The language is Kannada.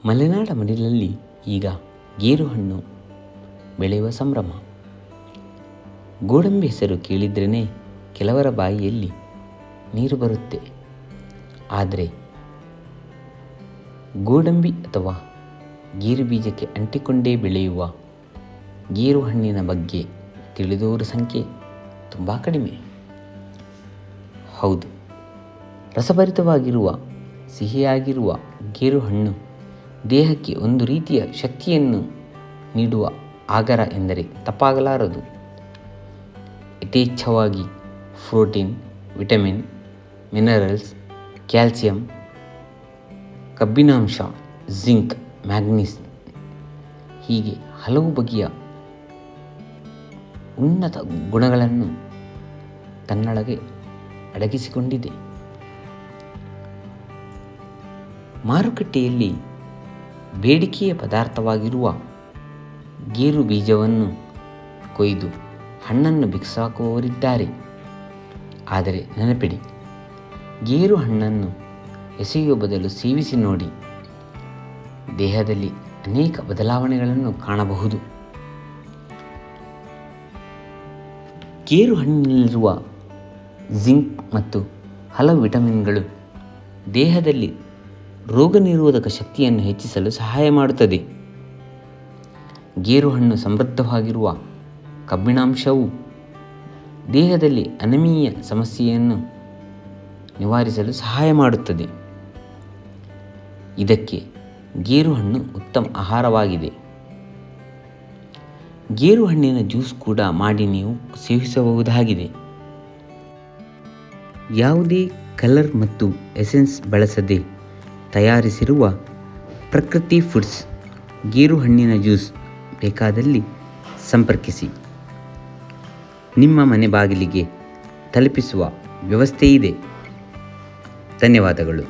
ಮಲೆನಾಡ ಮಡಿಲಲ್ಲಿ ಈಗ ಗೇರುಹಣ್ಣು ಬೆಳೆಯುವ ಸಂಭ್ರಮ. ಗೋಡಂಬಿ ಹೆಸರು ಕೇಳಿದ್ರೇ ಕೆಲವರ ಬಾಯಿಯಲ್ಲಿ ನೀರು ಬರುತ್ತೆ. ಆದರೆ ಗೋಡಂಬಿ ಅಥವಾ ಗೇರು ಬೀಜಕ್ಕೆ ಅಂಟಿಕೊಂಡೇ ಬೆಳೆಯುವ ಗೇರು ಹಣ್ಣಿನ ಬಗ್ಗೆ ತಿಳಿದವರ ಸಂಖ್ಯೆ ತುಂಬ ಕಡಿಮೆ. ಹೌದು, ರಸಭರಿತವಾಗಿರುವ ಸಿಹಿಯಾಗಿರುವ ಗೇರು ಹಣ್ಣು ದೇಹಕ್ಕೆ ಒಂದು ರೀತಿಯ ಶಕ್ತಿಯನ್ನು ನೀಡುವ ಆಗರ ಎಂದರೆ ತಪ್ಪಾಗಲಾರದು. ಯಥೇಚ್ಛವಾಗಿ ಪ್ರೋಟೀನ್, ವಿಟಮಿನ್, ಮಿನರಲ್ಸ್, ಕ್ಯಾಲ್ಸಿಯಂ, ಕಬ್ಬಿನಾಂಶ, ಜಿಂಕ್, ಮ್ಯಾಗ್ನೀಸ್ ಹೀಗೆ ಹಲವು ಬಗೆಯ ಉನ್ನತ ಗುಣಗಳನ್ನು ತನ್ನೊಳಗೆ ಅಡಗಿಸಿಕೊಂಡಿದೆ. ಮಾರುಕಟ್ಟೆಯಲ್ಲಿ ಬೇಡಿಕೆಯ ಪದಾರ್ಥವಾಗಿರುವ ಗೇರು ಬೀಜವನ್ನು ಕೊಯ್ದು ಹಣ್ಣನ್ನು ಬಿಸಾಕುವವರಿದ್ದಾರೆ. ಆದರೆ ನೆನಪಿಡಿ, ಗೇರು ಹಣ್ಣನ್ನು ಎಸೆಯುವ ಬದಲು ಸೇವಿಸಿ ನೋಡಿ. ದೇಹದಲ್ಲಿ ಅನೇಕ ಬದಲಾವಣೆಗಳನ್ನು ಕಾಣಬಹುದು. ಗೇರು ಹಣ್ಣಿನಲ್ಲಿರುವ ಜಿಂಕ್ ಮತ್ತು ಹಲವು ವಿಟಮಿನ್ಗಳು ದೇಹದಲ್ಲಿ ರೋಗ ನಿರೋಧಕ ಶಕ್ತಿಯನ್ನು ಹೆಚ್ಚಿಸಲು ಸಹಾಯ ಮಾಡುತ್ತದೆ. ಗೇರು ಹಣ್ಣು ಸಮೃದ್ಧವಾಗಿರುವ ಕಬ್ಬಿಣಾಂಶವು ದೇಹದಲ್ಲಿ ಅನಿಮಿಯಾ ಸಮಸ್ಯೆಯನ್ನು ನಿವಾರಿಸಲು ಸಹಾಯ ಮಾಡುತ್ತದೆ. ಇದಕ್ಕೆ ಗೇರು ಹಣ್ಣು ಉತ್ತಮ ಆಹಾರವಾಗಿದೆ. ಗೇರು ಹಣ್ಣಿನ ಜ್ಯೂಸ್ ಕೂಡ ಮಾಡಿ ನೀವು ಸೇವಿಸಬಹುದಾಗಿದೆ. ಯಾವುದೇ ಕಲರ್ ಮತ್ತು ಎಸೆನ್ಸ್ ಬಳಸದೆ ತಯಾರಿಸಿರುವ ಪ್ರಕೃತಿ ಫುಡ್ಸ್ ಗೇರು ಹಣ್ಣಿನ ಜ್ಯೂಸ್ ಬೇಕಾದಲ್ಲಿ ಸಂಪರ್ಕಿಸಿ. ನಿಮ್ಮ ಮನೆ ಬಾಗಿಲಿಗೆ ತಲುಪಿಸುವ ವ್ಯವಸ್ಥೆ ಇದೆ. ಧನ್ಯವಾದಗಳು.